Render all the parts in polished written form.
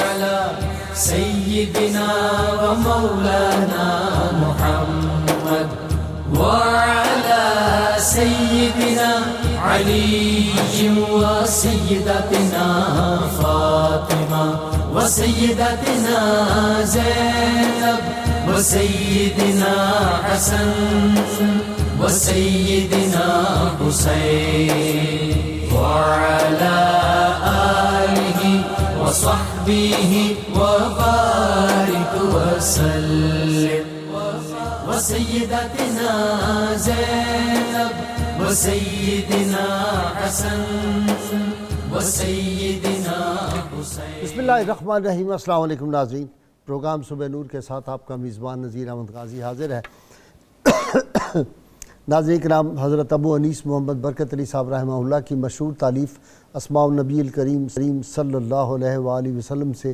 على سيدنا ومولانا محمد وعلى سيدنا علي وسيدتنا فاطمة وسيدتنا زينب وسيدنا حسن وسيدنا حسين وعلى آله وصحبه وبارك وسلم وسيدتنا زينب وسيدنا حسن وسيدنا حسين. بسم اللہ الرحمن الرحیم. السلام علیکم ناظرین. پروگرام صبح نور کے ساتھ آپ کا میزبان نذیر احمد غازی حاضر ہے. ناظرین کرام، حضرت ابو انیس محمد برکت علی صاحب رحمہ اللہ کی مشہور تالیف اسماء النبی الکریم صلی اللہ علیہ وآلہ وسلم سے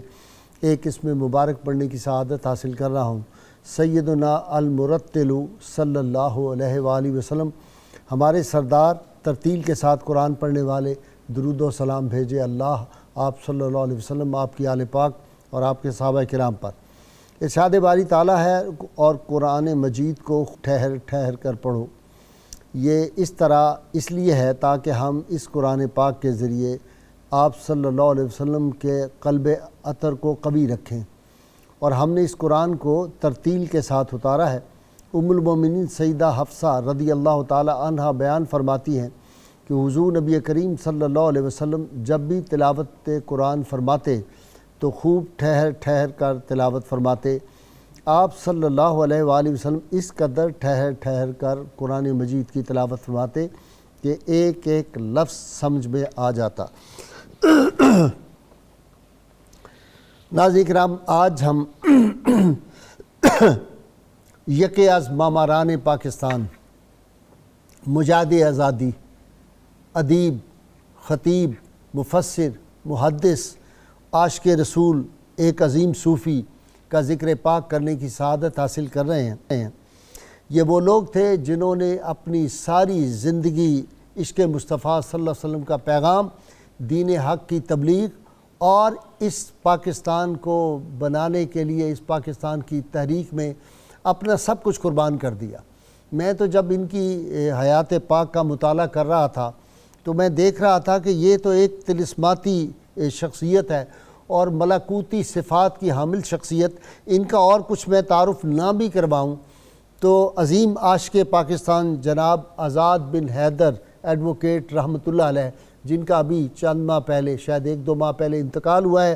ایک اسم مبارک پڑھنے کی سعادت حاصل کر رہا ہوں. سیدنا المرتل صلی اللہ علیہ وآلہ وسلم، ہمارے سردار ترتیل کے ساتھ قرآن پڑھنے والے، درود و سلام بھیجے اللہ آپ صلی اللہ علیہ وسلم، آپ کی آل پاک اور آپ کے صحابہ کرام پر. ارشاد باری تعالیٰ ہے اور قرآن مجید کو ٹھہر ٹھہر کر پڑھو. یہ اس طرح اس لیے ہے تاکہ ہم اس قرآن پاک کے ذریعے آپ صلی اللہ علیہ وسلم کے قلب اطہر کو قوی رکھیں، اور ہم نے اس قرآن کو ترتیل کے ساتھ اتارا ہے. ام المومنین سیدہ حفصہ رضی اللہ تعالی عنہا بیان فرماتی ہیں کہ حضور نبی کریم صلی اللہ علیہ وسلم جب بھی تلاوت قرآن فرماتے تو خوب ٹھہر ٹھہر کر تلاوت فرماتے. آپ صلی اللہ علیہ وآلہ وسلم اس قدر ٹھہر ٹھہر کر قرآن مجید کی تلاوت فرماتے کہ ایک ایک لفظ سمجھ میں آ جاتا. ناظرین کرام، آج ہم یکے از معماران پاکستان، مجاہد آزادی، ادیب، خطیب، مفسر، محدث، عاشق رسول، ایک عظیم صوفی کا ذکر پاک کرنے کی سعادت حاصل کر رہے ہیں. یہ وہ لوگ تھے جنہوں نے اپنی ساری زندگی عشق مصطفیٰ صلی اللہ علیہ وسلم کا پیغام، دین حق کی تبلیغ اور اس پاکستان کو بنانے کے لیے، اس پاکستان کی تحریک میں اپنا سب کچھ قربان کر دیا. میں تو جب ان کی حیات پاک کا مطالعہ کر رہا تھا تو میں دیکھ رہا تھا کہ یہ تو ایک طلسماتی شخصیت ہے اور ملکوتی صفات کی حامل شخصیت. ان کا اور کچھ میں تعارف نہ بھی کرواؤں تو عظیم عاشق پاکستان جناب آزاد بن حیدر ایڈوکیٹ رحمۃ اللہ علیہ، جن کا ابھی چند ماہ پہلے، شاید 1-2 ماہ پہلے انتقال ہوا ہے،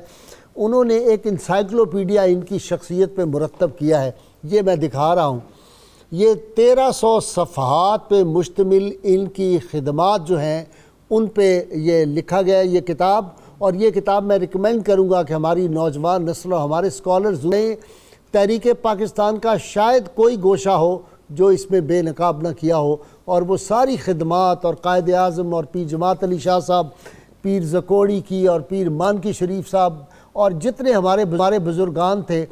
انہوں نے ایک انسائکلوپیڈیا ان کی شخصیت پہ مرتب کیا ہے. یہ میں دکھا رہا ہوں. یہ 1300 صفحات پہ مشتمل ان کی خدمات جو ہیں ان پہ یہ لکھا گیا ہے یہ کتاب. اور یہ کتاب میں ریکمینڈ کروں گا کہ ہماری نوجوان نسل اور ہمارے اسکالرز نے تحریک پاکستان کا شاید کوئی گوشہ ہو جو اس میں بے نقاب نہ کیا ہو، اور وہ ساری خدمات اور قائد اعظم اور پیر جماعت علی شاہ صاحب، پیر زکوڑی کی اور پیر مانکی شریف صاحب اور جتنے ہمارے بزرگان تھے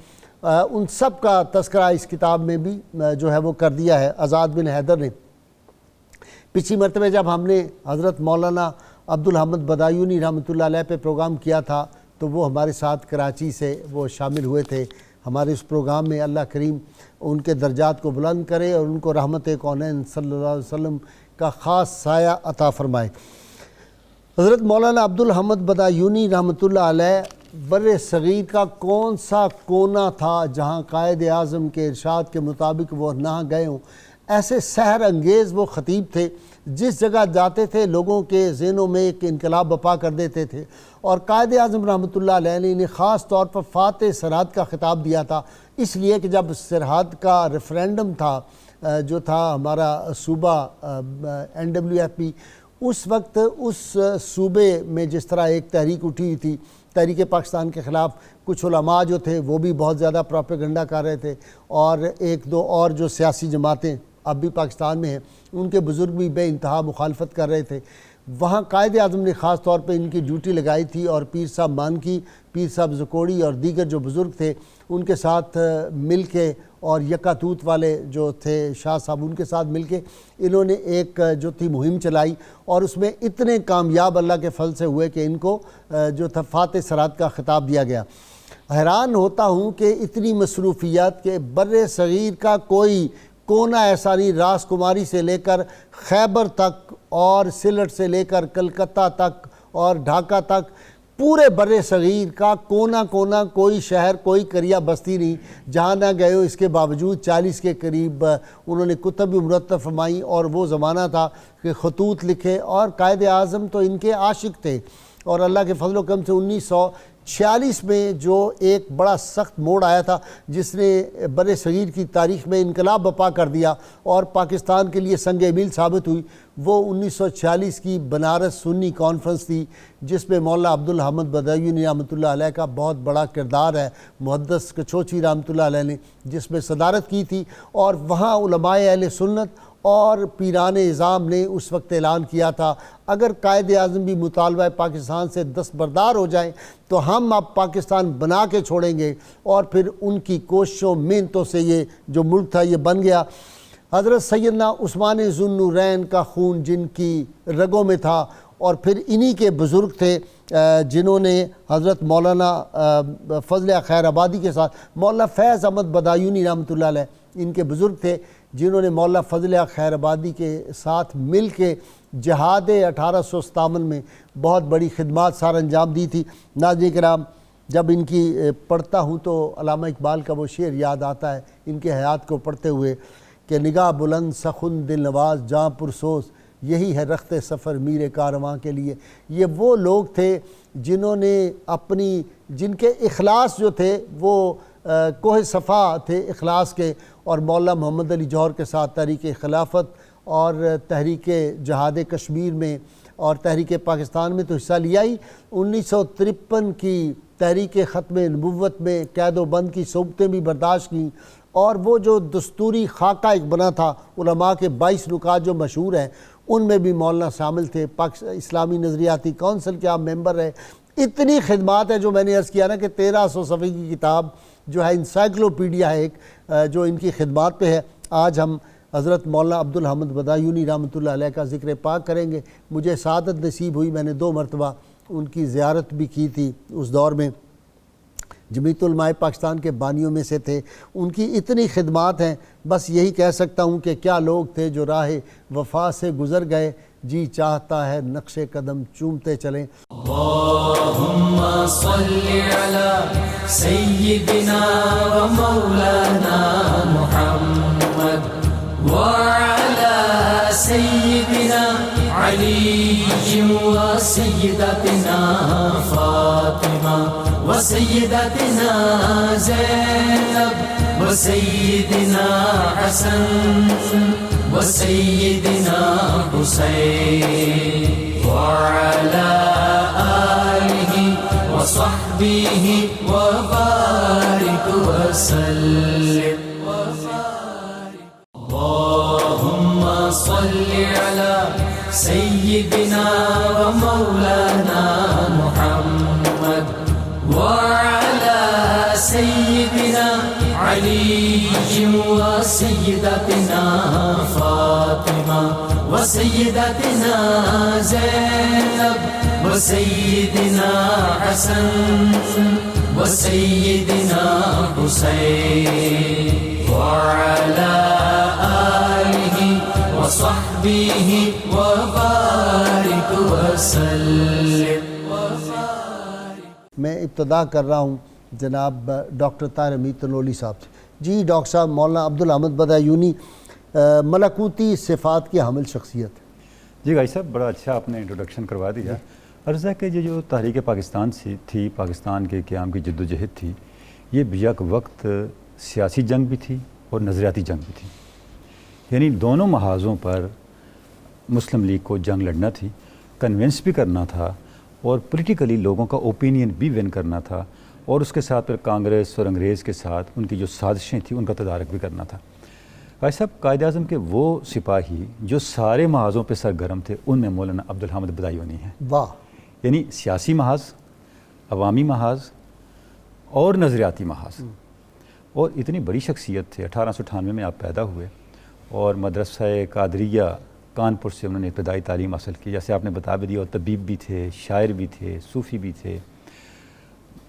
ان سب کا تذکرہ اس کتاب میں بھی جو ہے وہ کر دیا ہے آزاد بن حیدر نے. پچھلی مرتبہ جب ہم نے حضرت مولانا عبدالحمد بدایونی رحمۃ اللہ علیہ پہ پروگرام کیا تھا تو وہ ہمارے ساتھ کراچی سے وہ شامل ہوئے تھے ہمارے اس پروگرام میں. اللہ کریم ان کے درجات کو بلند کرے اور ان کو رحمت کونین صلی اللہ علیہ وسلم کا خاص سایہ عطا فرمائے. حضرت مولانا عبدالحمد بدایونی رحمۃ اللہ علیہ بر صغیر کا کون سا کونا تھا جہاں قائد اعظم کے ارشاد کے مطابق وہ نہ گئے ہوں. ایسے سحر انگیز وہ خطیب تھے، جس جگہ جاتے تھے لوگوں کے ذہنوں میں ایک انقلاب برپا کر دیتے تھے. اور قائد اعظم رحمۃ اللہ علیہ نے انہیں خاص طور پر فاتح سرحد کا خطاب دیا تھا، اس لیے کہ جب سرحد کا ریفرینڈم تھا جو تھا ہمارا صوبہ NWFP، اس وقت اس صوبے میں جس طرح ایک تحریک اٹھی ہوئی تھی تحریک پاکستان کے خلاف، کچھ علماء جو تھے وہ بھی بہت زیادہ پروپیگنڈا کر رہے تھے، اور 1-2 اور جو سیاسی جماعتیں اب بھی پاکستان میں ہیں ان کے بزرگ بھی بے انتہا مخالفت کر رہے تھے. وہاں قائد اعظم نے خاص طور پہ ان کی ڈیوٹی لگائی تھی، اور پیر صاحب مانکی، پیر صاحب زکوڑی اور دیگر جو بزرگ تھے ان کے ساتھ مل کے اور یکاتوت والے جو تھے شاہ صاحب ان کے ساتھ مل کے انہوں نے ایک جو تھی مہم چلائی اور اس میں اتنے کامیاب اللہ کے فضل سے ہوئے کہ ان کو جو تھا فاتح سرات کا خطاب دیا گیا۔ حیران ہوتا ہوں کہ اتنی مصروفیات کے بر صغیر کا کوئی کونا ایسا نہیں، راس کماری سے لے کر خیبر تک اور سلٹ سے لے کر کلکتہ تک اور ڈھاکہ تک، پورے بر صغیر کا کونا کونا، کوئی شہر کوئی قریہ بستی نہیں جہاں نہ گئے ہو۔ اس کے باوجود 40 کے قریب انہوں نے کتب بھی مرتب فرمائی، اور وہ زمانہ تھا کہ خطوط لکھے، اور قائد اعظم تو ان کے عاشق تھے۔ اور اللہ کے فضل و کرم سے 1946 میں جو ایک بڑا سخت موڑ آیا تھا جس نے بر صغیر کی تاریخ میں انقلاب برپا کر دیا اور پاکستان کے لیے سنگ میل ثابت ہوئی، وہ 1946 کی بنارس سنی کانفرنس تھی، جس میں مولانا عبدالحمد بدایونی رحمۃ اللہ علیہ کا بہت بڑا کردار ہے۔ محدث کچوچی رحمۃ اللہ علیہ نے جس میں صدارت کی تھی، اور وہاں علماء اہل سنت اور پیران نظام نے اس وقت اعلان کیا تھا اگر قائد اعظم بھی مطالبہ پاکستان سے دستبردار ہو جائیں تو ہم اب پاکستان بنا کے چھوڑیں گے، اور پھر ان کی کوششوں محنتوں سے یہ جو ملک تھا یہ بن گیا۔ حضرت سیدنا عثمان ذو النورین کا خون جن کی رگوں میں تھا، اور پھر انہی کے بزرگ تھے جنہوں نے حضرت مولانا فضل خیر آبادی کے ساتھ مولانا فیض احمد بدایونی رحمۃ اللہ علیہ ان کے بزرگ تھے، جنہوں نے مولانا فضل خیر آبادی کے ساتھ مل کے جہاد 1857 میں بہت بڑی خدمات سار انجام دی تھی۔ ناظرین کرام، جب ان کی پڑھتا ہوں تو علامہ اقبال کا وہ شعر یاد آتا ہے ان کے حیات کو پڑھتے ہوئے کہ نگاہ بلند سخن دل نواز جاں پرسوز، یہی ہے رخت سفر میر کارواں کے لیے۔ یہ وہ لوگ تھے جنہوں نے جن کے اخلاص جو تھے وہ کوہ صفا تھے اخلاص کے، اور مولانا محمد علی جوہر کے ساتھ تحریک خلافت اور تحریک جہاد کشمیر میں اور تحریک پاکستان میں تو حصہ لیا ہی۔ 1953 کی تحریک ختم نبوت میں قید و بند کی صعوبتیں بھی برداشت کیں، اور وہ جو دستوری خاکہ ایک بنا تھا علماء کے 22 نکات جو مشہور ہیں ان میں بھی مولانا شامل تھے۔ اسلامی نظریاتی کونسل کے آپ ممبر رہے۔ اتنی خدمات ہیں جو میں نے عرض کیا نا کہ 1300 صفحے کی کتاب جو ہے انسائکلوپیڈیا ہے ایک جو ان کی خدمات پہ ہے۔ آج ہم حضرت مولانا عبدالحمد بدایونی رحمۃ اللہ علیہ کا ذکر پاک کریں گے۔ مجھے سعادت نصیب ہوئی، میں نے 2 مرتبہ ان کی زیارت بھی کی تھی، اس دور میں جمعیت علماء پاکستان کے بانیوں میں سے تھے۔ ان کی اتنی خدمات ہیں، بس یہی کہہ سکتا ہوں کہ کیا لوگ تھے جو راہ وفا سے گزر گئے، جی چاہتا ہے نقش قدم چومتے چلیں۔ اللہم صلی علی سیدنا و مولانا محمد وعلی سیدنا علی و سیدتنا فاطمہ و سیدتنا زینب و سیدنا حسن و سیدنا حسین وعلى آله وصحبه وبارك وسلم اللهم صل على سيدنا ومولانا محمد وعلى سيدنا علي وسيدتنا فاطمة وسيدتنا زينب وسيدنا حسن وسيدنا حسين وعلى آله وصحبه وبارك وسلم۔ میں ابتدا کر رہا ہوں جناب ڈاکٹر طاہر حمید تنولی صاحب سے۔ جی ڈاکٹر صاحب، مولانا عبدالحمد بدایونی ملکوتی صفات کی حامل شخصیت۔ جی بھائی صاحب، بڑا اچھا آپ نے انٹروڈکشن کروا دیا۔ عرض ہے کہ یہ جو تحریک پاکستان تھی، پاکستان کے قیام کی جد و جہد تھی، یہ بیک وقت سیاسی جنگ بھی تھی اور نظریاتی جنگ بھی تھی، یعنی دونوں محاذوں پر مسلم لیگ کو جنگ لڑنا تھی، کنونس بھی کرنا تھا اور پولیٹیکلی لوگوں کا اوپینین بھی ون کرنا تھا، اور اس کے ساتھ پھر کانگریس اور انگریز کے ساتھ ان کی جو سازشیں تھیں ان کا تدارک بھی کرنا تھا۔ بھائی صاحب، قائد اعظم کے وہ سپاہی جو سارے محاذوں پہ سرگرم تھے ان میں مولانا عبدالحمد بدایونی ہیں۔ واہ! یعنی سیاسی محاذ، عوامی محاذ اور نظریاتی محاذ، اور اتنی بڑی شخصیت تھے. 1898 میں آپ پیدا ہوئے اور مدرسہ قادریہ کانپور سے انہوں نے ابتدائی تعلیم حاصل کی. جیسے آپ نے بتا بھی دیا, اور طبیب بھی تھے, شاعر بھی تھے, صوفی بھی تھے,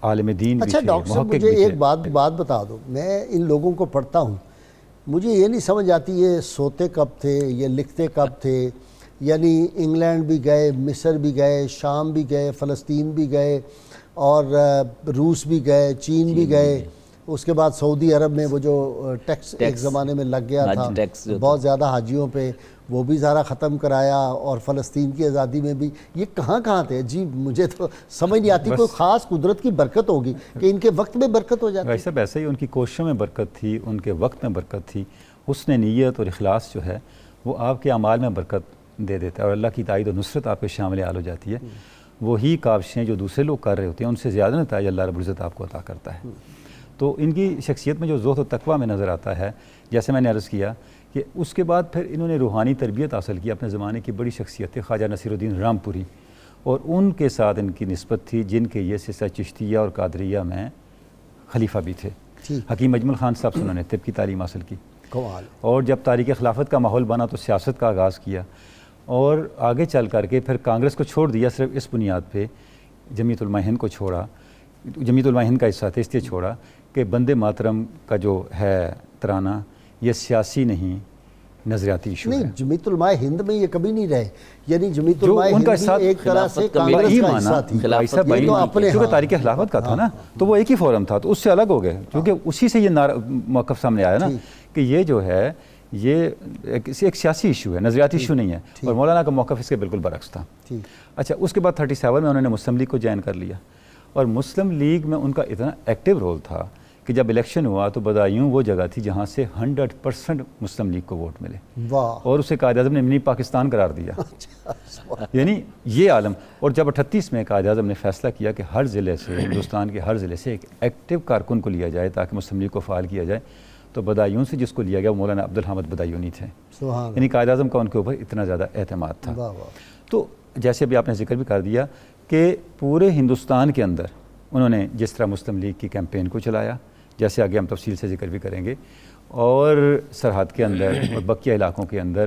عالم دین بھی تھے, اچھا ڈاکٹر صاحب محقق مجھے بھی ایک تھے. بات بتا دو, میں ان لوگوں کو پڑھتا ہوں, مجھے یہ نہیں سمجھ آتی یہ سوتے کب تھے, یہ لکھتے کب تھے. یعنی انگلینڈ بھی گئے, مصر بھی گئے, شام بھی گئے, فلسطین بھی گئے, اور روس بھی گئے, چین بھی گئے, اس کے بعد سعودی عرب میں وہ جو ٹیکس ایک زمانے میں لگ گیا تھا بہت زیادہ حاجیوں پہ, وہ بھی سارا ختم کرایا, اور فلسطین کی آزادی میں بھی. یہ کہاں تھے جی؟ مجھے تو سمجھ نہیں آتی. کوئی خاص قدرت کی برکت ہوگی کہ ان کے وقت میں برکت ہو جاتی. ویسے ہی ان کی کوششوں میں برکت تھی, ان کے وقت میں برکت تھی. حسن نیت اور اخلاص جو ہے وہ آپ کے اعمال میں برکت دے دیتا ہے, اور اللہ کی تائید و نصرت آپ کے شامل حال ہو جاتی ہے. وہی کاوشیں جو دوسرے لوگ کر رہے ہوتے ہیں ان سے زیادہ نتائج اللہ رب العزت آپ کو عطا کرتا ہے. تو ان کی شخصیت میں جو زہد و تقویٰ میں نظر آتا ہے, جیسے میں نے عرض کیا کہ اس کے بعد پھر انہوں نے روحانی تربیت حاصل کی. اپنے زمانے کی بڑی شخصیت تھے خواجہ نصیر الدین رامپوری, اور ان کے ساتھ ان کی نسبت تھی جن کے یہ سلسلہ چشتیہ اور قادریہ میں خلیفہ بھی تھے. حکیم اجمل خان صاحب سے انہوں نے طب کی تعلیم حاصل کی, اور جب تاریخ خلافت کا ماحول بنا تو سیاست کا آغاز کیا, اور آگے چل کر کے پھر کانگریس کو چھوڑ دیا صرف اس بنیاد پہ, جمعیت علماء ہند کو چھوڑا, جمعیت علماء ہند کا حصہ تھا, اس لیے چھوڑا کہ بندے ماترم کا جو ہے ترانہ یہ سیاسی نہیں نظریاتی ایشو ہے. نہیں, جمعیت علماء ہند میں یہ کبھی نہیں رہے. یعنی جمعیت علماء ہند بھی ایک طرح سے کانگریس کا حصہ تھی. کیونکہ تاریخ خلافت کا تھا نا, تو وہ ایک ہی فورم تھا, تو اس سے الگ ہو گئے, کیونکہ اسی سے یہ موقف سامنے آیا نا کہ یہ جو ہے یہ ایک سیاسی ایشو ہے, نظریاتی ایشو نہیں ہے. اور مولانا کا موقف اس کے بالکل برعکس تھا. اچھا, اس کے بعد 37 میں انہوں نے مسلم لیگ کو جوائن کر لیا, اور مسلم لیگ میں ان کا اتنا ایکٹیو رول تھا کہ جب الیکشن ہوا تو بدایوں وہ جگہ تھی جہاں سے 100% مسلم لیگ کو ووٹ ملے, اور اسے قائد اعظم نے منی پاکستان قرار دیا. یعنی یہ عالم. اور جب 38 میں قائد اعظم نے فیصلہ کیا کہ ہر ضلع سے, ہندوستان کے ہر ضلع سے ایک ایکٹیو کارکن کو لیا جائے تاکہ مسلم لیگ کو فعال کیا جائے, تو بدایون سے جس کو لیا گیا وہ مولانا عبدالحامد بدایونی تھے. یعنی قائد اعظم کا ان کے اوپر اتنا زیادہ اعتماد تھا. تو جیسے ابھی آپ نے ذکر بھی کر دیا کہ پورے ہندوستان کے اندر انہوں نے جس طرح مسلم لیگ کی کیمپین کو چلایا, جیسے آگے ہم تفصیل سے ذکر بھی کریں گے, اور سرحد کے اندر اور بقیہ علاقوں کے اندر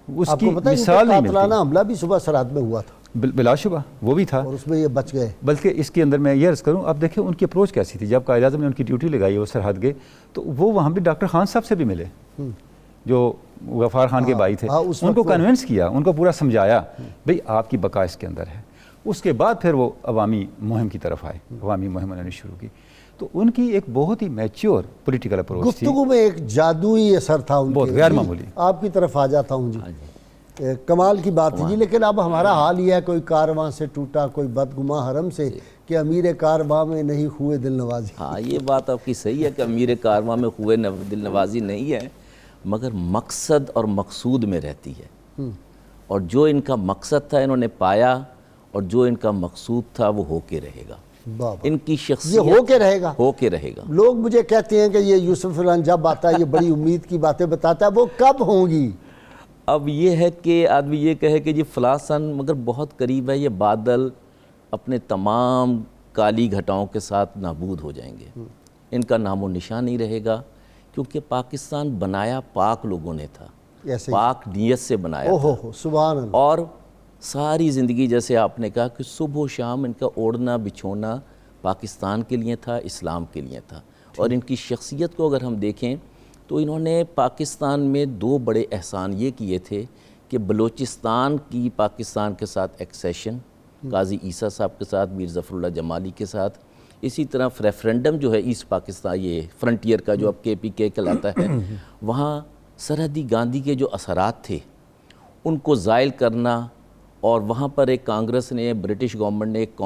اس کی مثال نہیں ملتی. حملہ بھی صبح سرحد میں ہوا تھا, بلا شبہ وہ بھی تھا, اور اس میں یہ بچ گئے. بلکہ اس کے اندر میں یہ عرض کروں, اب دیکھیں ان کی اپروچ کیسی تھی. جب قائد اعظم نے ان کی ڈیوٹی لگائی, وہ سرحد گئے, تو وہ وہاں بھی ڈاکٹر خان صاحب سے بھی ملے جو غفار خان کے بھائی تھے. ان کو کنونس کیا, ان کو پورا سمجھایا بھئی آپ کی بقا اس کے اندر ہے. اس کے بعد پھر وہ عوامی مہم کی طرف آئے, عوامی مہم انہوں نے شروع کی. تو ان کی ایک بہت ہی میچور پولیٹیکل اپروچ تھی. گفتگو میں ایک جادوئی اثر تھا ان کے, بہت غیر معمولی. آپ کی طرف آ جاتا ہوں جی. کمال کی بات ہے جی. لیکن اب ہمارا حال یہ ہے, کوئی کارواں سے ٹوٹا کوئی بدگماں حرم سے, کہ امیر کارواں میں نہیں ہوئے دل نوازی. ہاں, یہ بات آپ کی صحیح ہے کہ امیر کارواں میں ہوئے دل نوازی نہیں ہے, مگر مقصد اور مقصود میں رہتی ہے. اور جو ان کا مقصد تھا انہوں نے پایا, اور جو ان کا مقصود تھا وہ ہو کے رہے گا. ان کی شخصیت یہ ہو کے رہے گا, ہو کے رہے گا. لوگ مجھے کہتے ہیں کہ یہ یوسف فلان جب آتا ہے یہ بڑی امید کی باتیں بتاتا ہے, وہ کب ہوں گی؟ اب یہ ہے کہ آدمی یہ کہے کہ یہ فلاں سن, مگر بہت قریب ہے یہ بادل اپنے تمام کالی گھٹاؤں کے ساتھ نابود ہو جائیں گے. ان کا نام و نشان نہیں رہے گا, کیونکہ پاکستان بنایا پاک لوگوں نے تھا, پاک نیت سے بنایا تھا. سبحان اللہ. اور ساری زندگی جیسے آپ نے کہا کہ صبح و شام ان کا اوڑھنا بچھونا پاکستان کے لیے تھا, اسلام کے لیے تھا. اور ان کی شخصیت کو اگر ہم دیکھیں تو انہوں نے پاکستان میں 2 بڑے احسان یہ کیے تھے کہ بلوچستان کی پاکستان کے ساتھ ایکسیشن, قاضی عیسیٰ صاحب کے ساتھ, میر ظفر اللہ جمالی کے ساتھ, اسی طرح ریفرینڈم جو ہے ایسٹ پاکستان یہ فرنٹیئر کا جو اب KPK کہلاتا ہے, وہاں سرحدی گاندھی کے جو اثرات تھے ان کو زائل کرنا. اور وہاں پر ایک کانگریس نے, برٹش گورنمنٹ نے ایک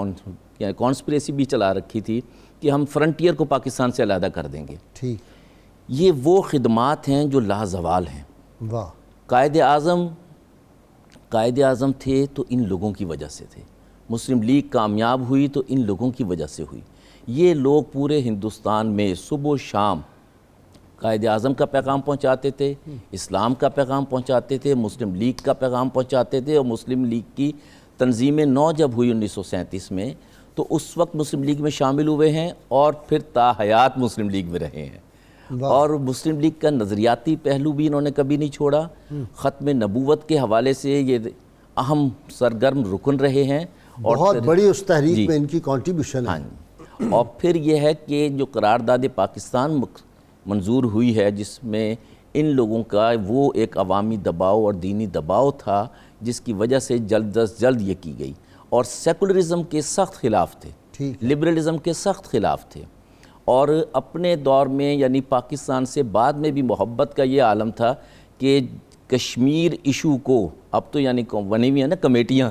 کانسپریسی بھی چلا رکھی تھی کہ ہم فرنٹیئر کو پاکستان سے علیحدہ کر دیں گے. ٹھیک, یہ وہ خدمات ہیں جو لازوال ہیں. واہ. قائد اعظم تھے تو ان لوگوں کی وجہ سے تھے. مسلم لیگ کامیاب ہوئی تو ان لوگوں کی وجہ سے ہوئی. یہ لوگ پورے ہندوستان میں صبح و شام قائد اعظم کا پیغام پہنچاتے تھے, اسلام کا پیغام پہنچاتے تھے, مسلم لیگ کا پیغام پہنچاتے تھے. اور مسلم لیگ کی تنظیم نو جب ہوئی 1937 میں, تو اس وقت مسلم لیگ میں شامل ہوئے ہیں, اور پھر تا حیات مسلم لیگ میں رہے ہیں. اور مسلم لیگ کا نظریاتی پہلو بھی انہوں نے کبھی نہیں چھوڑا. ختم نبوت کے حوالے سے یہ اہم سرگرم رکن رہے ہیں. اور بہت بڑی اس تحریک میں ان کی کنٹریبیوشن ہے. اور پھر یہ ہے کہ جو قرارداد پاکستان منظور ہوئی ہے جس میں ان لوگوں کا وہ ایک عوامی دباؤ اور دینی دباؤ تھا جس کی وجہ سے جلد از جلد یہ کی گئی، اور سیکولرزم کے سخت خلاف تھے، لبرلزم کے سخت خلاف تھے. اور اپنے دور میں یعنی پاکستان سے بعد میں بھی محبت کا یہ عالم تھا کہ کشمیر ایشو کو اب تو یعنی بنی ہوئی ہیں نا کمیٹیاں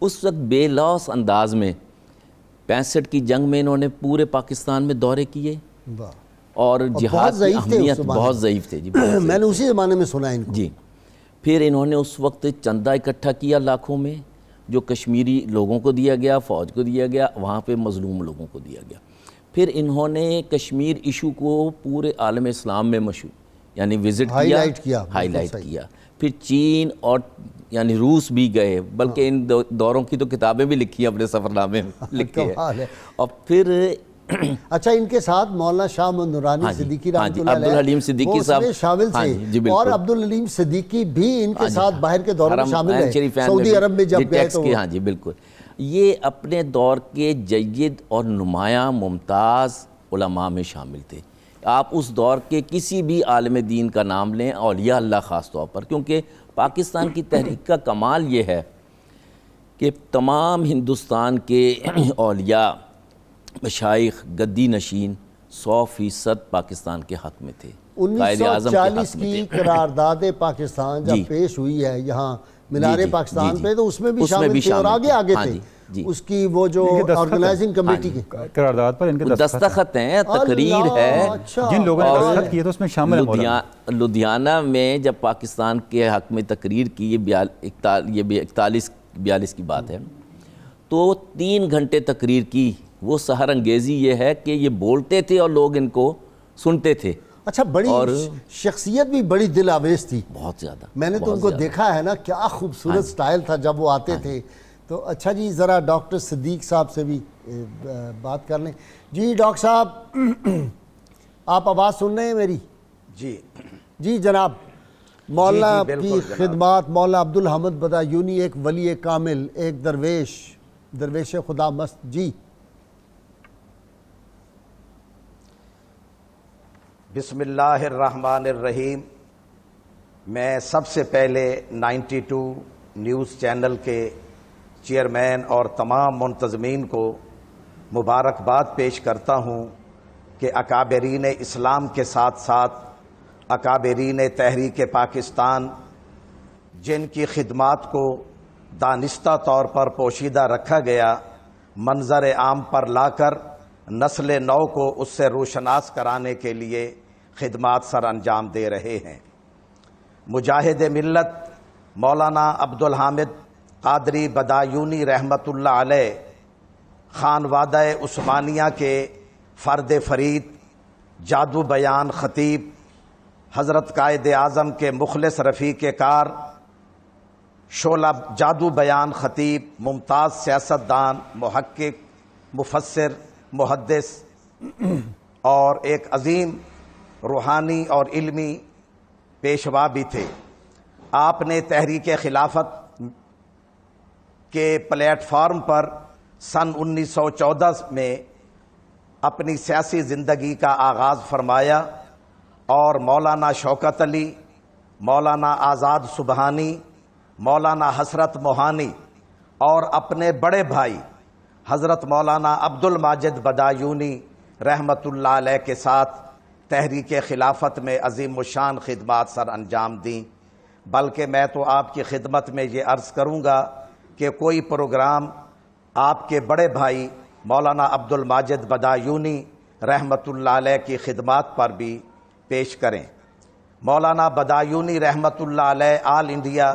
اس وقت بے لوث انداز میں 65 کی جنگ میں انہوں نے پورے پاکستان میں دورے کیے اور جہاد کی اہمیت بہت ضعیف تھے. جی میں نے اسی زمانے میں سنا ان کو. جی پھر انہوں نے اس وقت چندہ اکٹھا کیا لاکھوں میں جو کشمیری لوگوں کو دیا گیا، فوج کو دیا گیا، وہاں پہ مظلوم لوگوں کو دیا گیا. پھر انہوں نے کشمیر ایشو کو پورے عالم اسلام میں مشہور یعنی وزٹ کیا، ہائی لائٹ کیا. پھر چین اور یعنی روس بھی گئے، بلکہ ان دوروں کی تو کتابیں بھی لکھی اپنے سفر نامے میں لکھی ہے. اور پھر اچھا ان کے ساتھ مولانا شاہ محمد نورانی صدیقی رحمۃ اللہ علیہ عبدالحلیم صدیقی صاحب شامل تھے، اور عبدالحلیم صدیقی بھی ان کے ساتھ باہر کے دوروں میں شامل ہیں، سعودی عرب میں جب گئے تو. ہاں جی بالکل. یہ اپنے دور کے جید اور نمایاں ممتاز علماء میں شامل تھے. آپ اس دور کے کسی بھی عالم دین کا نام لیں، اولیاء اللہ خاص طور پر، کیونکہ پاکستان کی تحریک کا کمال یہ ہے کہ تمام ہندوستان کے اولیاء مشائخ گدی نشین 100% پاکستان کے حق میں تھے. 1940 کی قرارداد پاکستان جب پیش ہوئی ہے یہاں مینار پاکستان پہ، تو اس میں بھی شامل تھے اور آگے تھے. اس کی وہ جو آرگنائزنگ کمیٹی کی قرارداد پر ان کے دستخط ہیں، تقریر ہے. جن لوگوں نے دستخط کیے تو اس میں شامل ہے. لدھیانہ میں جب پاکستان کے حق میں تقریر کی، یہ 41-42 کی بات ہے، تو 3 گھنٹے تقریر کی. وہ سحر انگیزی یہ ہے کہ یہ بولتے تھے اور لوگ ان کو سنتے تھے. اچھا بڑی شخصیت بھی بڑی دل آویز تھی، بہت زیادہ. میں نے تو ان کو دیکھا ہے نا، کیا خوبصورت سٹائل تھا جب وہ آتے تھے. تو اچھا جی ذرا ڈاکٹر صدیق صاحب سے بھی بات کر لیں. جی ڈاکٹر صاحب آپ آواز سن رہے ہیں میری؟ جی جناب. مولانا کی خدمات مولانا عبدالحمد بدایونی ایک ولی کامل، ایک درویش خدا مست. جی بسم اللہ الرحمن الرحیم. میں سب سے پہلے 92 نیوز چینل کے چیئرمین اور تمام منتظمین کو مبارکباد پیش کرتا ہوں کہ اکابرین اسلام کے ساتھ ساتھ اکابرین تحریک پاکستان جن کی خدمات کو دانستہ طور پر پوشیدہ رکھا گیا، منظر عام پر لا کر نسل نو کو اس سے روشناس کرانے کے لیے خدمات سر انجام دے رہے ہیں. مجاہد ملت مولانا عبدالحامد قادری بدایونی رحمۃ اللہ علیہ خانوادہ عثمانیہ کے فرد فرید، جادو بیان خطیب، حضرت قائد اعظم کے مخلص رفیق کار، شعلہ جادو بیان خطیب، ممتاز سیاستدان، محقق، مفسر، محدث اور ایک عظیم روحانی اور علمی پیشوا بھی تھے. آپ نے تحریک خلافت کے پلیٹ فارم پر سن 1914 میں اپنی سیاسی زندگی کا آغاز فرمایا اور مولانا شوکت علی، مولانا آزاد سبحانی، مولانا حسرت موہانی اور اپنے بڑے بھائی حضرت مولانا عبد الماجد بدایونی رحمۃ اللہ علیہ کے ساتھ تحریک خلافت میں عظیم الشان خدمات سر انجام دیں. بلکہ میں تو آپ کی خدمت میں یہ عرض کروں گا کہ کوئی پروگرام آپ کے بڑے بھائی مولانا عبد الماجد بدایونی رحمۃ اللہ علیہ کی خدمات پر بھی پیش کریں. مولانا بدایونی رحمۃ اللہ علیہ آل انڈیا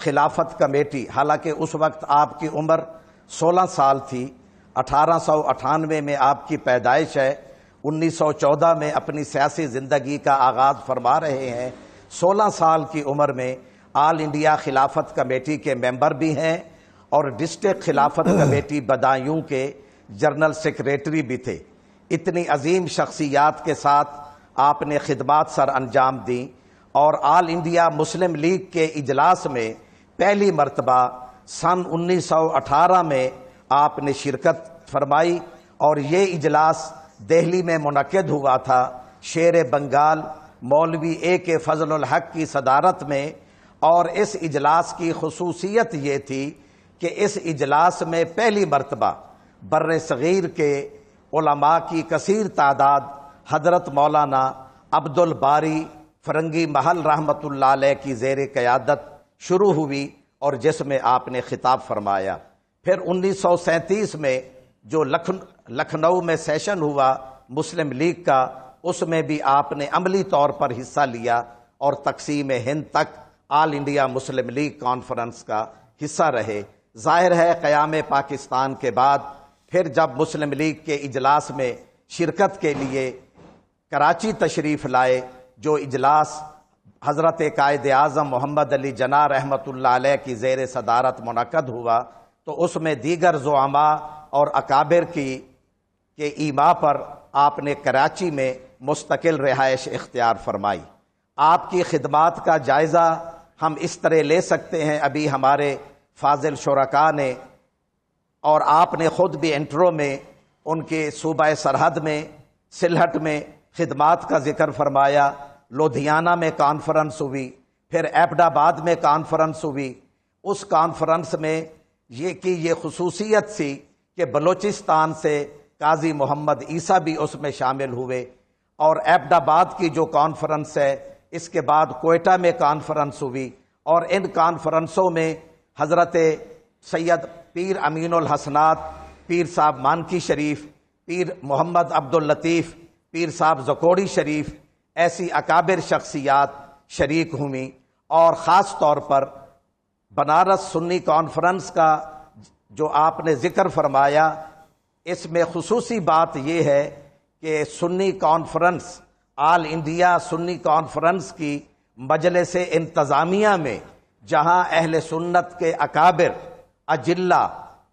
خلافت کمیٹی، حالانکہ اس وقت آپ کی عمر 16 سال تھی، 1898 میں آپ کی پیدائش ہے، 1914 میں اپنی سیاسی زندگی کا آغاز فرما رہے ہیں. 16 سال کی عمر میں آل انڈیا خلافت کمیٹی کے ممبر بھی ہیں اور ڈسٹرکٹ خلافت کمیٹی بدایوں کے جنرل سیکریٹری بھی تھے. اتنی عظیم شخصیات کے ساتھ آپ نے خدمات سر انجام دیں اور آل انڈیا مسلم لیگ کے اجلاس میں پہلی مرتبہ سن 1918 میں آپ نے شرکت فرمائی، اور یہ اجلاس دہلی میں منعقد ہوا تھا شیر بنگال مولوی A.K. فضل الحق کی صدارت میں۔ اور اس اجلاس کی خصوصیت یہ تھی کہ اس اجلاس میں پہلی مرتبہ بر صغیر کے علماء کی کثیر تعداد حضرت مولانا عبد الباری فرنگی محل رحمۃ اللہ علیہ کی زیر قیادت شروع ہوئی، اور جس میں آپ نے خطاب فرمایا۔ پھر 1937 میں جو لکھنؤ میں سیشن ہوا مسلم لیگ کا، اس میں بھی آپ نے عملی طور پر حصہ لیا اور تقسیم ہند تک آل انڈیا مسلم لیگ کانفرنس کا حصہ رہے۔ ظاہر ہے قیام پاکستان کے بعد پھر جب مسلم لیگ کے اجلاس میں شرکت کے لیے کراچی تشریف لائے، جو اجلاس حضرت قائد اعظم محمد علی جناح رحمۃ اللہ علیہ کی زیر صدارت منعقد ہوا، تو اس میں دیگر زعماء اور اکابر کے ایما پر آپ نے کراچی میں مستقل رہائش اختیار فرمائی۔ آپ کی خدمات کا جائزہ ہم اس طرح لے سکتے ہیں، ابھی ہمارے فاضل شرکاء نے اور آپ نے خود بھی انٹرو میں ان کے صوبہ سرحد میں سلہٹ میں خدمات کا ذکر فرمایا، لدھیانہ میں کانفرنس ہوئی، پھر ایبٹ آباد میں کانفرنس ہوئی۔ اس کانفرنس میں یہ خصوصیت سی کہ بلوچستان سے قاضی محمد عیسیٰ بھی اس میں شامل ہوئے، اور ایبٹ آباد کی جو کانفرنس ہے اس کے بعد کوئٹہ میں کانفرنس ہوئی، اور ان کانفرنسوں میں حضرت سید پیر امین الحسنات، پیر صاحب مانکی شریف، پیر محمد عبد اللطیف، پیر صاحب زکوڑی شریف، ایسی اکابر شخصیات شریک ہوئیں۔ اور خاص طور پر بنارس سنی کانفرنس کا جو آپ نے ذکر فرمایا، اس میں خصوصی بات یہ ہے کہ سنی کانفرنس، آل انڈیا سنی کانفرنس کی مجلس انتظامیہ میں جہاں اہل سنت کے اکابر، اجلہ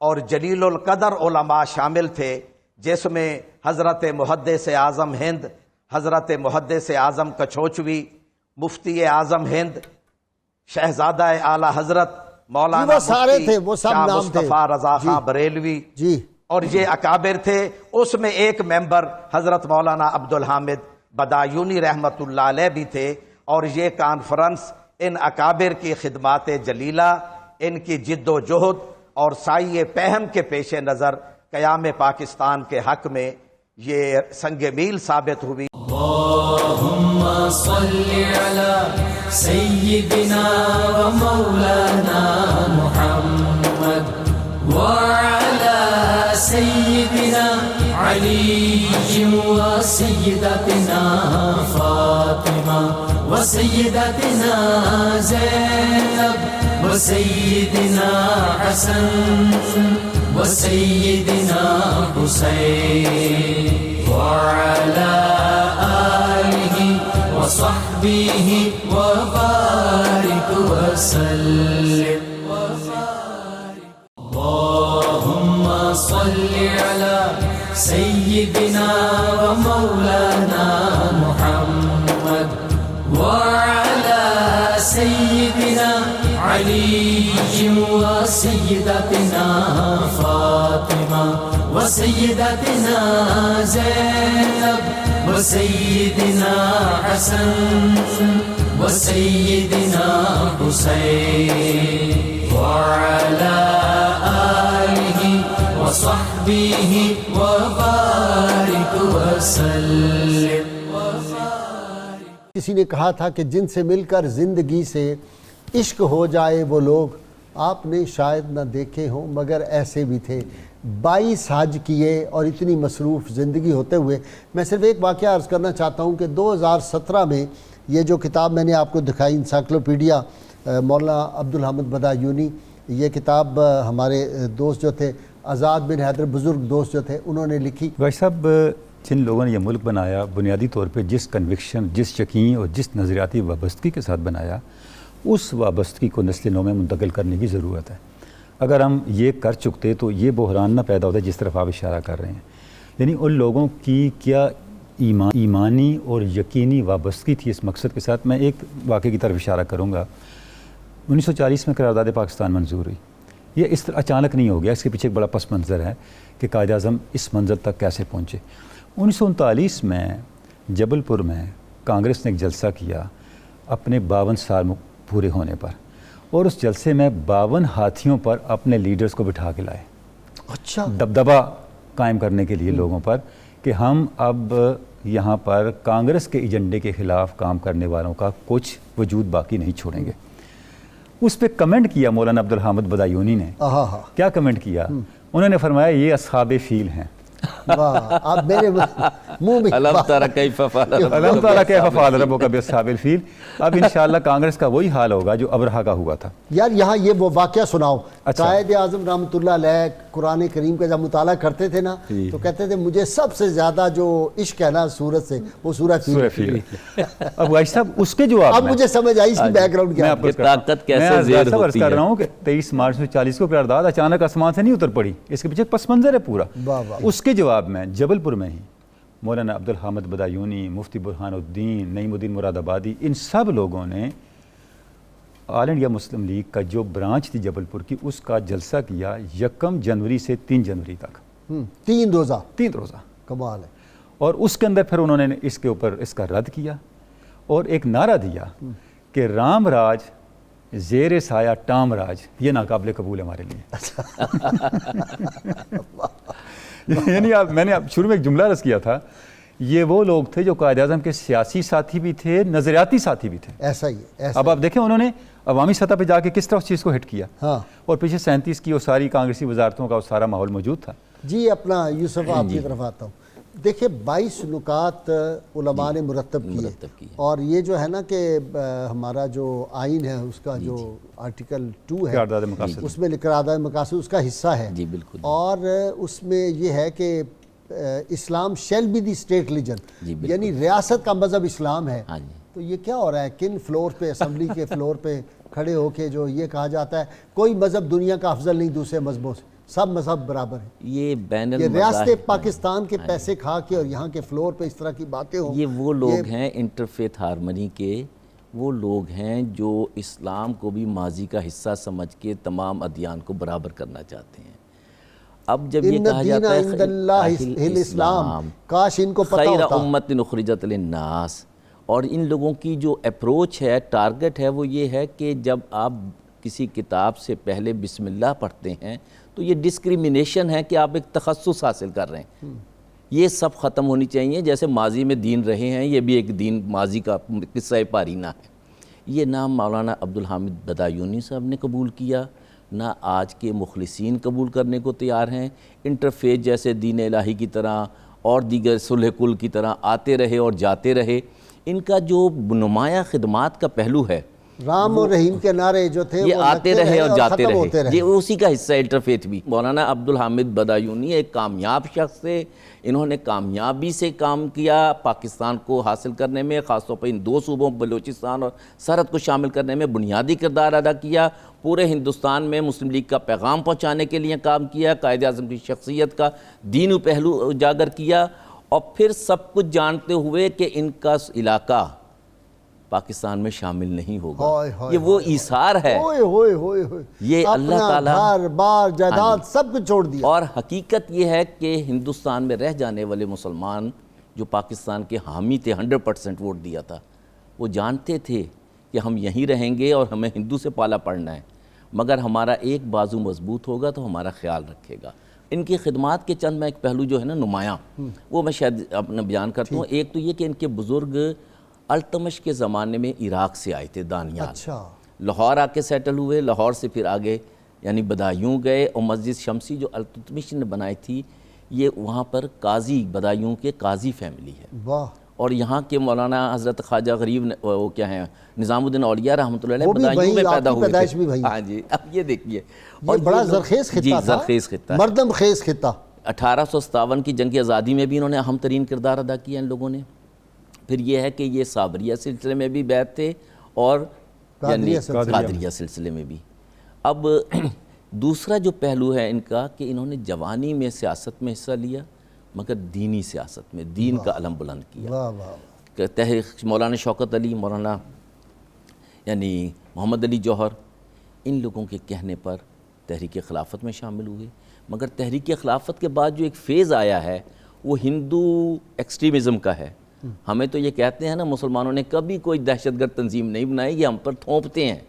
اور جلیل القدر علماء شامل تھے، جس میں حضرت محدث اعظم ہند، حضرت محدث اعظم کچھوچوی، مفتی اعظم ہند، شہزادہ اعلیٰ حضرت مولانا وہ سارے مفتی تھے، وہ سب شاہ نام تھے۔ مصطفیٰ رضا خان بریلوی، جی، اور یہ اکابر تھے۔ اس میں ایک ممبر حضرت مولانا عبد الحامد بدایونی رحمۃ اللہ علیہ بھی تھے، اور یہ کانفرنس ان اکابر کی خدمات جلیلہ، ان کی جد و جہد اور سعی پہم کے پیش نظر قیام پاکستان کے حق میں یہ سنگ میل ثابت ہوئی۔ اللهم صل على سيدنا ومولانا محمد وعلى سيدنا علي وسيدتنا فاطمة وسيدتنا زينب وسيدنا حسن وسيدنا حسين وعلى آله وصحبه وبارك وسلم اللهم صل على سيدنا ومولانا محمد وعلى سيدنا علي وسيدتنا فاطمة وسيدتنا زينب وسيدنا حسن وسيدنا حسين وعلى آله وصحبه وبارك وسلم۔ کسی نے کہا تھا کہ جن سے مل کر زندگی سے عشق ہو جائے وہ لوگ آپ نے شاید نہ دیکھے ہوں مگر ایسے بھی تھے۔ 22 حج کیے اور اتنی مصروف زندگی ہوتے ہوئے میں صرف ایک واقعہ عرض کرنا چاہتا ہوں کہ 2017 میں یہ جو کتاب میں نے آپ کو دکھائی انسائکلوپیڈیا مولانا عبد الحامد بدایونی، یہ کتاب ہمارے دوست جو تھے آزاد بن حیدر، بزرگ دوست جو تھے، انہوں نے لکھی۔ بھائی صاحب، جن لوگوں نے یہ ملک بنایا بنیادی طور پہ جس کنوکشن، جس یقین اور جس نظریاتی وابستگی کے ساتھ بنایا، اس وابستگی کو نسل نو میں منتقل کرنے کی ضرورت ہے۔ اگر ہم یہ کر چکتے تو یہ بحران نہ پیدا ہوتا جس طرف آپ اشارہ کر رہے ہیں۔ یعنی ان لوگوں کی کیا ایمانی اور یقینی وابستگی تھی اس مقصد کے ساتھ. میں ایک واقعے کی طرف اشارہ کروں گا. 1940 میں قرارداد پاکستان منظور ہوئی. یہ اس طرح اچانک نہیں ہو گیا, اس کے پیچھے ایک بڑا پس منظر ہے کہ قائد اعظم اس منزل تک کیسے پہنچے. 1939 میں جبل پور میں کانگریس نے ایک جلسہ کیا اپنے 52 سال پورے ہونے پر, اور اس جلسے میں 52 ہاتھیوں پر اپنے لیڈرز کو بٹھا کے لائے. اچھا. دبدبا قائم کرنے کے لیے لوگوں پر کہ ہم اب یہاں پر کانگریس کے ایجنڈے کے خلاف کام کرنے والوں کا کچھ وجود باقی نہیں چھوڑیں گے. اس پہ کمنٹ کیا مولانا عبدالحامد بدایونی نے. کیا کمنٹ کیا؟ انہوں نے فرمایا یہ اصحاب فیل ہیں. اب میرے منہ میں علم ترى كيف فعل علم ترى كيف فعل ربك باصحاب الفیل. اب انشاءاللہ کانگریس کا وہی حال ہوگا جو ابرہا کا ہوا تھا. یار یہاں یہ وہ واقعہ سناؤ. قائد اعظم رحمۃ اللہ علیہ قرآن کریم کا جب مطالعہ کرتے تھے نا تو کہتے تھے مجھے سب سے زیادہ جو عشق ہے نا سورت سے وہ سورہ فیل. اب غائب صاحب اس کے جواب اب مجھے سمجھ آئی اس کی بیک گراؤنڈ کیا ہے. طاقت کیسے زیر ہوتی کر رہا ہوں کہ 23 مارچ 1940 کو قرارداد اچانک آسمان سے نہیں اتر پڑی, اس کے پیچھے پس منظر ہے پورا. اس کے جواب میں جبل پور میں ہی مولانا عبدالحامد بدایونی, مفتی برہان الدین, نعیم الدین مراد آبادی, ان سب لوگوں نے آل انڈیا مسلم لیگ کا جو برانچ تھی جبل پور کی اس کا جلسہ کیا 1 جنوری سے 3 جنوری تک. 3 روزہ. کمال ہے. اور اس کے اندر پھر انہوں نے اس کے اوپر اس کا رد کیا اور ایک نعرہ دیا کہ رام راج زیر سایہ ٹام راج, یہ ناقابل قبول ہے ہمارے لیے. یعنی میں نے شروع میں ایک جملہ عرض کیا تھا, یہ وہ لوگ تھے جو قائد اعظم کے سیاسی ساتھی بھی تھے, نظریاتی ساتھی بھی تھے. ایسا ہی ہے. اب آپ دیکھیں انہوں نے عوامی سطح پہ جا کے کس طرح اس چیز کو ہٹ کیا, اور پیچھے 37 کی وہ ساری کانگریسی وزارتوں کا وہ سارا ماحول موجود تھا. جی اپنا یوسف آپ کی طرف آتا ہوں. دیکھیں 22 نکات علماء نے مرتب کیے, اور یہ جو ہے نا کہ ہمارا جو آئین ہے اس کا جو آرٹیکل 2 ہے اس میں قرارداد مقاصد اس کا حصہ ہے. اور اس میں یہ ہے کہ Islam shall be the state religion, یعنی ریاست کا مذہب اسلام ہے. تو یہ کیا ہو رہا ہے کن فلور پہ, اسمبلی کے فلور پہ کھڑے ہو کے جو یہ کہا جاتا ہے کوئی مذہب دنیا کا افضل نہیں دوسرے مذہبوں سے, سب مذہب برابر ہیں. یہ ریاست پاکستان کے پیسے کھا کے اور یہاں کے فلور پہ اس طرح کی باتیں ہوں. یہ وہ لوگ ہیں انٹرفیتھ ہارمنی کے, وہ لوگ ہیں جو اسلام کو بھی ماضی کا حصہ سمجھ کے تمام ادیان کو برابر کرنا چاہتے ہیں. اب جب یہ کہا جاتا ہے اسلام, کاش ان کو پتہ خیر ہوتا. امت اخرجت للناس, اور ان لوگوں کی جو اپروچ ہے, ٹارگٹ ہے, وہ یہ ہے کہ جب آپ کسی کتاب سے پہلے بسم اللہ پڑھتے ہیں تو یہ ڈسکریمنیشن ہے کہ آپ ایک تخصص حاصل کر رہے ہیں. یہ سب ختم ہونی چاہیے. جیسے ماضی میں دین رہے ہیں, یہ بھی ایک دین ماضی کا قصہ پارینہ ہے. یہ نام مولانا عبدالحامد بدایونی صاحب نے قبول کیا, نہ آج کے مخلصین قبول کرنے کو تیار ہیں. انٹرفیتھ جیسے دین الہی کی طرح اور دیگر صلح کل کی طرح آتے رہے اور جاتے رہے. ان کا جو نمایاں خدمات کا پہلو ہے, رام اور رحیم کے نعرے جو تھے یہ آتے رہے اور جاتے رہے, یہ اسی کا حصہ ہے انٹرفیتھ بھی. مولانا عبدالحامد بدایونی ایک کامیاب شخص تھے. انہوں نے کامیابی سے کام کیا پاکستان کو حاصل کرنے میں, خاص طور پر ان 2 صوبوں بلوچستان اور سرحد کو شامل کرنے میں بنیادی کردار ادا کیا. پورے ہندوستان میں مسلم لیگ کا پیغام پہنچانے کے لیے کام کیا, قائد اعظم کی شخصیت کا دینی پہلو اجاگر کیا, اور پھر سب کچھ جانتے ہوئے کہ ان کا علاقہ پاکستان میں شامل نہیں ہوگا. یہ وہ ایثار ہے, یہ اللہ تعالیٰ گھر بار جائیداد سب کچھ چھوڑ دیا. اور حقیقت یہ ہے کہ ہندوستان میں رہ جانے والے مسلمان جو پاکستان کے حامی تھے, 100% ووٹ دیا تھا, وہ جانتے تھے کہ ہم یہیں رہیں گے اور ہمیں ہندو سے پالا پڑنا ہے, مگر ہمارا ایک بازو مضبوط ہوگا تو ہمارا خیال رکھے گا. ان کی خدمات کے چند میں ایک پہلو جو ہے نا نمایاں, وہ میں شاید اپنا بیان کرتا ہوں. ایک تو یہ کہ ان کے بزرگ التمش کے زمانے میں عراق سے آئے تھے, دانیال, لاہور آ کے سیٹل ہوئے, لاہور سے پھر آگے یعنی بدایوں گئے, اور مسجد شمسی جو التمش نے بنائی تھی یہ وہاں پر قاضی, بدایوں کے قاضی فیملی ہے. اور یہاں کے مولانا حضرت خواجہ غریب وہ کیا ہیں نظام الدین اولیاء رحمۃ اللہ علیہ بدایوں میں پیدا ہوئے تھے. ہاں جی, اب یہ دیکھیے اور بڑا زرخیز خطہ تھا, زرخیز خطہ, مردم خیز خطہ. 1857 کی جنگ آزادی میں بھی انہوں نے اہم ترین کردار ادا کیا ان لوگوں نے. پھر یہ ہے کہ یہ صابریہ سلسلے میں بھی بیعت تھے اور قادریہ سلسلے میں بھی. اب دوسرا جو پہلو ہے ان کا کہ انہوں نے جوانی میں سیاست میں حصہ لیا, مگر دینی سیاست میں دین کا علم بلند کیا. واہ واہ. کہ تحریک مولانا شوکت علی، مولانا یعنی محمد علی جوہر، ان لوگوں کے کہنے پر تحریک خلافت میں شامل ہوئے. مگر تحریک خلافت کے بعد جو ایک فیز آیا ہے وہ ہندو ایکسٹریمزم کا ہے. ہمیں تو یہ کہتے ہیں نا مسلمانوں نے کبھی کوئی دہشت گرد تنظیم نہیں بنائی، یہ ہم پر تھوپتے ہیں.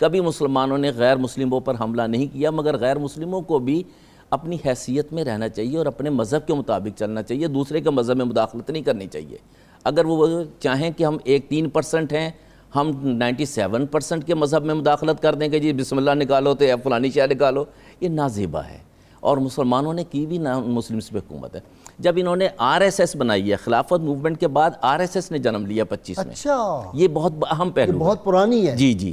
کبھی مسلمانوں نے غیر مسلموں پر حملہ نہیں کیا، مگر غیر مسلموں کو بھی اپنی حیثیت میں رہنا چاہیے اور اپنے مذہب کے مطابق چلنا چاہیے، دوسرے کے مذہب میں مداخلت نہیں کرنی چاہیے. اگر وہ چاہیں کہ ہم 3% ہیں، ہم 97% کے مذہب میں مداخلت کر دیں کہ جی بسم اللہ نکالو تو فلانی شے نکالو، یہ نازیبا ہے. اور مسلمانوں نے کی بھی نان مسلمس پہ حکومت ہے. جب انہوں نے RSS بنائی ہے، خلافت موومنٹ کے بعد RSS نے جنم لیا 25 میں. اچھا، یہ بہت اہم پہلو ہے. بہت پرانی ہے. جی جی.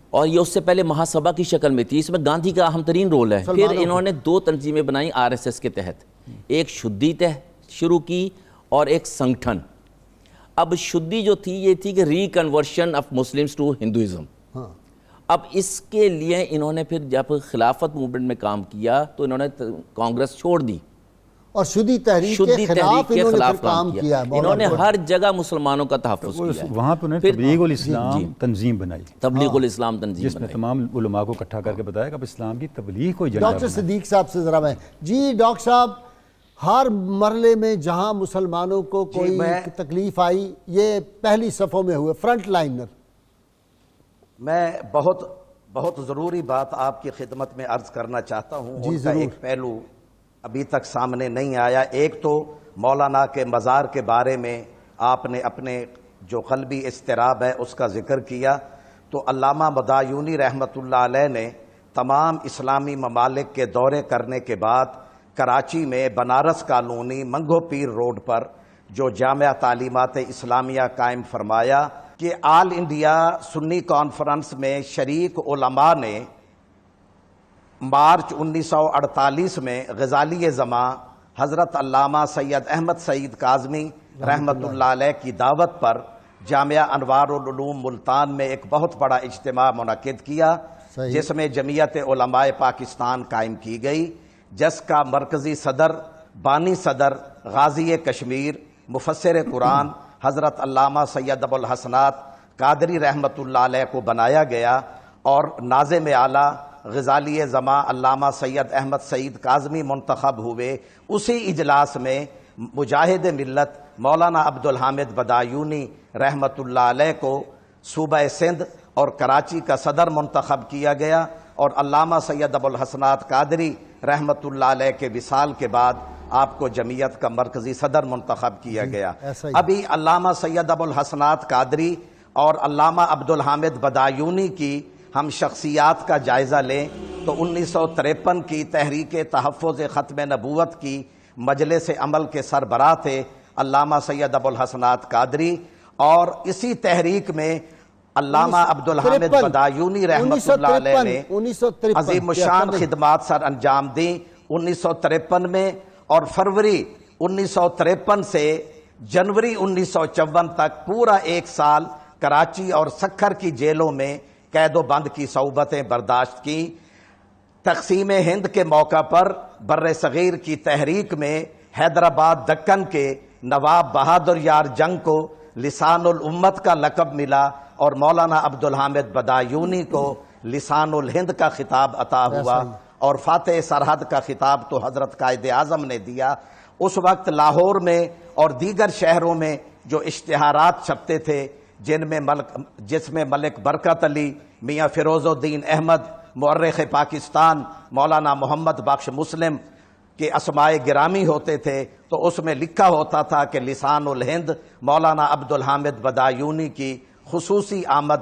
اور یہ اس سے پہلے مہا سبھا کی شکل میں تھی، اس میں گاندھی کا اہم ترین رول ہے. پھر انہوں نے 2 تنظیمیں بنائیں RSS کے تحت، ایک شدی شروع کی اور ایک سنگٹھن. اب شدی جو تھی یہ تھی کہ reconversion of Muslims to Hinduism. اب اس کے لیے انہوں نے پھر جب خلافت موومنٹ میں کام کیا تو انہوں نے کانگریس چھوڑ دی اور شدی تحریک کے خلاف انہوں نے پھر کام کیا. انہوں نے ہر جگہ مسلمانوں کا تحفظ کیا. وہاں پہ انہوں نے تبلیغ الاسلام تنظیم بنائی، تبلیغ الاسلام تنظیم جس میں تمام علماء کو اکٹھا کر کے بتایا کہ اب اسلام کی تبلیغ کو ایجنڈا ڈاکٹر صدیق صاحب سے ذرا میں. جی ڈاکٹر صاحب، ہر مرحلے میں جہاں مسلمانوں کو کوئی تکلیف آئی یہ پہلی صفوں میں ہوئے، فرنٹ لائنر. میں بہت ضروری بات آپ کی خدمت میں عرض کرنا چاہتا ہوں. ان کا ایک پہلو ابھی تک سامنے نہیں آیا. ایک تو مولانا کے مزار کے بارے میں آپ نے اپنے جو قلبی اضطراب ہے اس کا ذکر کیا. تو علامہ بدایونی رحمۃ اللہ علیہ نے تمام اسلامی ممالک کے دورے کرنے کے بعد کراچی میں بنارس کالونی منگو پیر روڈ پر جو جامعہ تعلیمات اسلامیہ قائم فرمایا کہ آل انڈیا سنی کانفرنس میں شریک علماء نے مارچ 1948 میں غزالی زماں حضرت علامہ سید احمد سعید کاظمی رحمۃ اللہ علیہ کی دعوت پر جامعہ انوار العلوم ملتان میں ایک بہت بڑا اجتماع منعقد کیا، جس میں جمعیت علماء پاکستان قائم کی گئی، جس کا مرکزی صدر بانی صدر غازی کشمیر مفسر قرآن حضرت علامہ سید ابو الحسنات قادری رحمۃ اللہ علیہ کو بنایا گیا، اور ناظم اعلیٰ غزالی زماں علامہ سید احمد سعید کاظمی منتخب ہوئے. اسی اجلاس میں مجاہد ملت مولانا عبدالحامد بدایونی رحمۃ اللہ علیہ کو صوبہ سندھ اور کراچی کا صدر منتخب کیا گیا، اور علامہ سید ابو الحسنات قادری رحمۃ اللہ علیہ کے وصال کے بعد آپ کو جمعیت کا مرکزی صدر منتخب کیا گیا. ابھی علامہ سید ابو الحسنات قادری اور علامہ عبدالحامد بدایونی کی ہم شخصیات کا جائزہ لیں تو 1953 کی تحریک تحفظ ختم نبوت کی مجلس عمل کے سربراہ تھے علامہ سید ابو الحسنات قادری، اور اسی تحریک میں علامہ عبدالحامد بدایونی رحمۃ اللہ علیہ نے عظیم الشان خدمات سر انجام دیں 1953 میں، اور فروری 1953 سے جنوری 1954 تک پورا 1 سال کراچی اور سکھر کی جیلوں میں قید و بند کی صعوبتیں برداشت کی. تقسیم ہند کے موقع پر بر صغیر کی تحریک میں حیدرآباد دکن کے نواب بہادر یار جنگ کو لسان الامت کا لقب ملا، اور مولانا عبدالحامد بدایونی کو لسان الہند کا خطاب عطا ہوا، اور فاتح سرحد کا خطاب تو حضرت قائد اعظم نے دیا. اس وقت لاہور میں اور دیگر شہروں میں جو اشتہارات چھپتے تھے جس میں ملک برکت علی، میاں فیروز الدین احمد، مورخ پاکستان مولانا محمد بخش مسلم کے اسمائے گرامی ہوتے تھے، تو اس میں لکھا ہوتا تھا کہ لسان الہند مولانا عبدالحامد بدایونی کی خصوصی آمد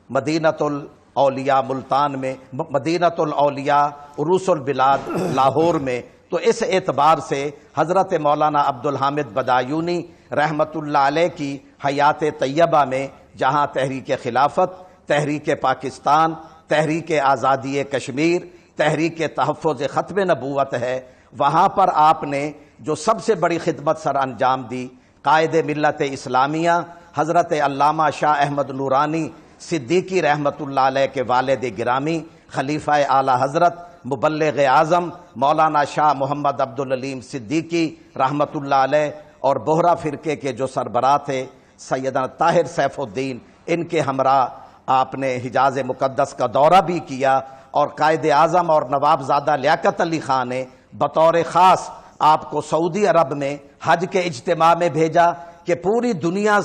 مدینۃ الاولیاء ملتان میں، مدینۃ الاولیاء عروس البلاد لاہور میں. تو اس اعتبار سے حضرت مولانا عبدالحامد بدایونی رحمۃ اللہ علیہ کی حیات طیبہ میں جہاں تحریک خلافت، تحریک پاکستان، تحریک آزادی کشمیر، تحریک تحفظ ختم نبوت ہے، وہاں پر آپ نے جو سب سے بڑی خدمت سر انجام دی، قائد ملت اسلامیہ حضرت علامہ شاہ احمد نورانی صدیقی رحمۃ اللہ علیہ کے والد گرامی خلیفہ اعلیٰ حضرت مبلغ اعظم مولانا شاہ محمد عبدالعلیم صدیقی رحمۃ اللہ علیہ اور بہرہ فرقے کے جو سربراہ تھے سیدنا طاہر سیف الدین، ان کے ہمراہ آپ نے حجاز مقدس کا دورہ بھی کیا، اور قائد اعظم اور نواب زادہ لیاقت علی خان نے بطور خاص آپ کو سعودی عرب میں حج کے اجتماع میں بھیجا کہ پوری دنیا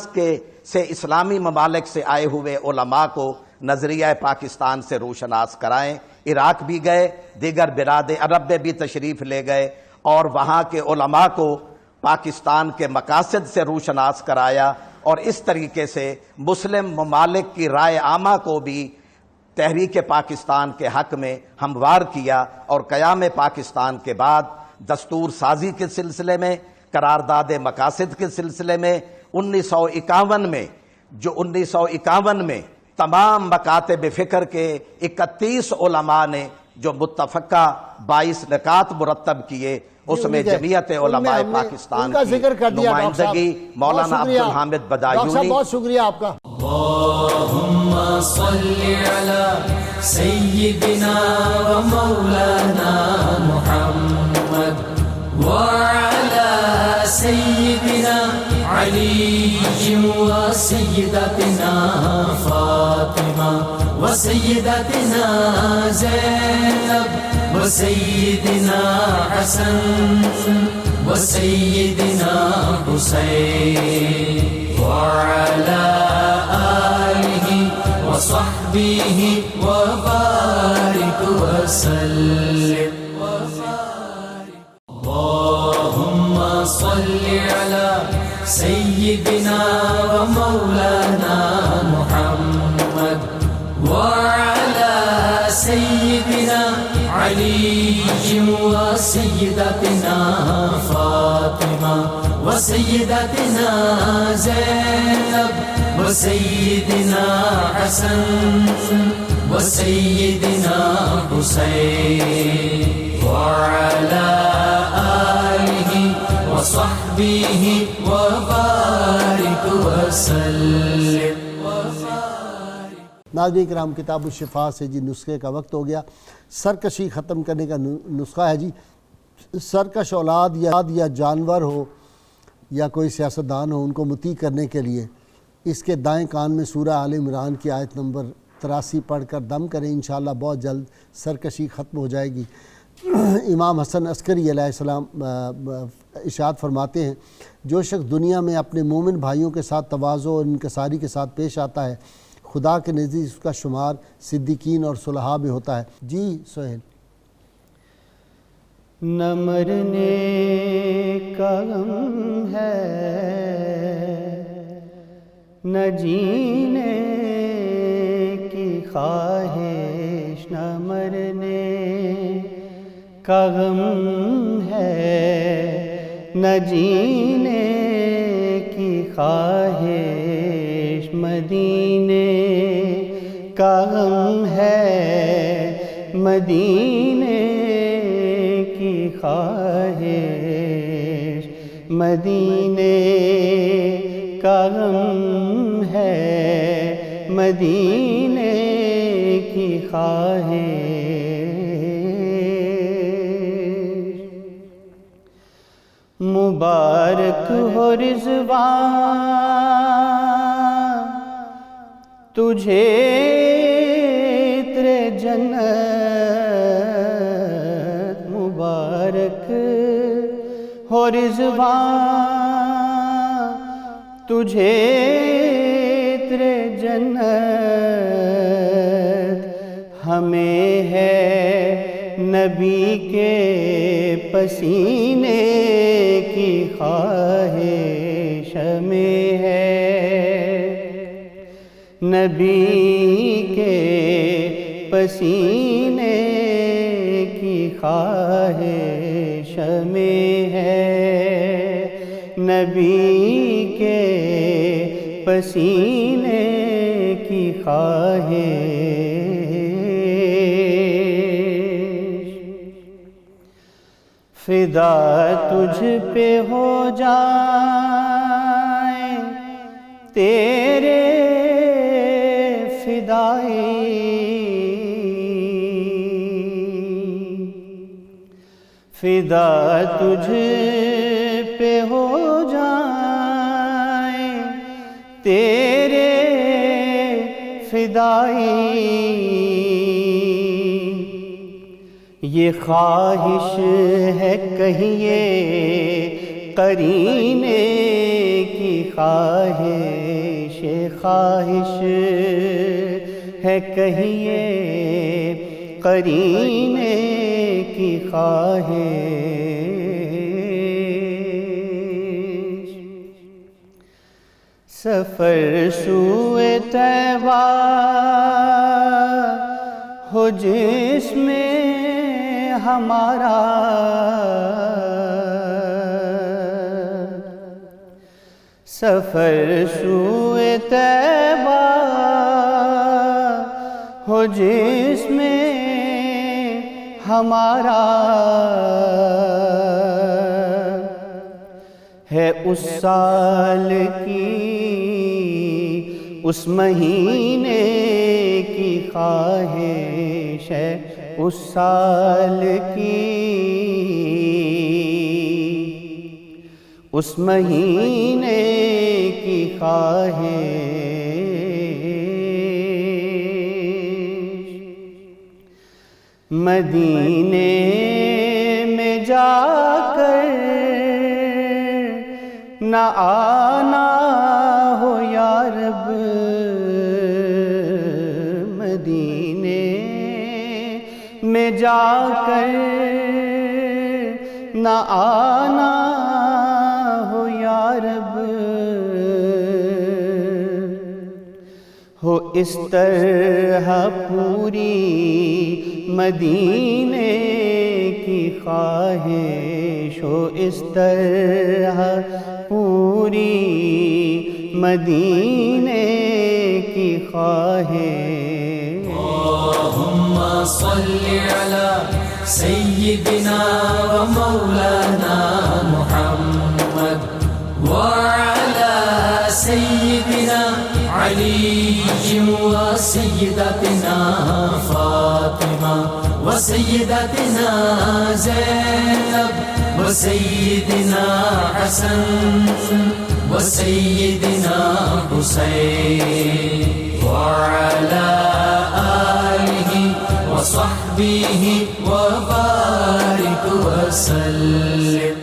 سے اسلامی ممالک سے آئے ہوئے علماء کو نظریہ پاکستان سے روشناس کرائیں۔ عراق بھی گئے، دیگر بلاد عرب میں بھی تشریف لے گئے اور وہاں کے علماء کو پاکستان کے مقاصد سے روشناس کرایا، اور اس طریقے سے مسلم ممالک کی رائے عامہ کو بھی تحریک پاکستان کے حق میں ہموار کیا، اور قیام پاکستان کے بعد دستور سازی کے سلسلے میں، قرارداد مقاصد کے سلسلے میں 1951 میں تمام مکاتب فکر کے 31 علماء نے جو متفقہ 22 نکات مرتب کیے، اس میں جمعیت علماء پاکستان کی نمائندگی مولانا عبدالحامد بدایونی۔ بہت شکریہ آپ کا۔ اللهم صل على سيدنا ومولانا محمد وعلى سيدنا علي وسيدتنا فاطمة وسيدتنا زينب وسيدنا حسن وسيدنا حسين وعلى آله وصحبه وبارك وسلم اللهم صل على سيدنا ومولانا محمد وعلى سيدنا علي وسيدتنا فاطمة وسيدتنا زينب وسيدنا حسن وسيدنا حسين وعلى آله وصحبه وبارك وسلم۔ ناظرین کرام، کتاب الشفا سے جی نسخے کا وقت ہو گیا۔ سرکشی ختم کرنے کا نسخہ ہے جی، سرکش اولاد یا جانور ہو یا کوئی سیاستدان ہو، ان کو مطیع کرنے کے لیے اس کے دائیں کان میں سورہ آل عمران کی آیت نمبر 83 پڑھ کر دم کریں، انشاءاللہ بہت جلد سرکشی ختم ہو جائے گی۔ امام حسن عسکری علیہ السلام ارشاد فرماتے ہیں، جو شخص دنیا میں اپنے مومن بھائیوں کے ساتھ تواضع اور انکساری کے ساتھ پیش آتا ہے، خدا کے نزدیک اس کا شمار صدیقین اور صلحاء میں ہوتا ہے۔ جی سہیل۔ نہ مرنے کا غم ہے نہ جینے کی خواہش، نہ مرنے کا غم ہے نہ جینے کی خواہش، مدینے کا غم ہے مدینے کی خواہش، مدینے کا غم ہے مدینے کی خواہش۔ مبارک ہو رضوان تجھے تیرے جنت، مبارک ہو رضوان تجھے تیرے جنت، ہمیں ہے نبی کے پسینے کی خواہش، ہمیں ہے نبی کے پسینے کی خواہش، ہمیں ہے نبی کے پسینے کی خواہش۔ فدا تجھ پہ ہو جائیں تیرے فدائی، فدا تجھ پہ ہو جائیں تیرے فدائی، یہ خواہش ہے کہیے قرینے کی خواہش، خواہش ہے کہیے قرینے کی خواہش، سفر سوئے طیبہ ہو جس میں ہمارا، سفر سوئے طیبہ ہو جس میں ہمارا، ہے اس سال کی اس مہینے کی خواہش، ہے اس سال کی اس مہینے کی خواہش، مدینے میں جا کر نہ آنا ہو یا رب، مدینے میں جا کر نہ آنا ہو یا رب، ہو اس طرح پوری مدینے کی خواہش، ہو اس طرح پوری مدینے کی خواہش، اللہم صلی علی سیدنا و مولانا محمد وعلی سیدنا علی و سیدتنا فاطمہ و سیدتنا زینب و سیدنا حسن و سیدنا حسین وعلی آلہ وصحبہ وبارک وسلم۔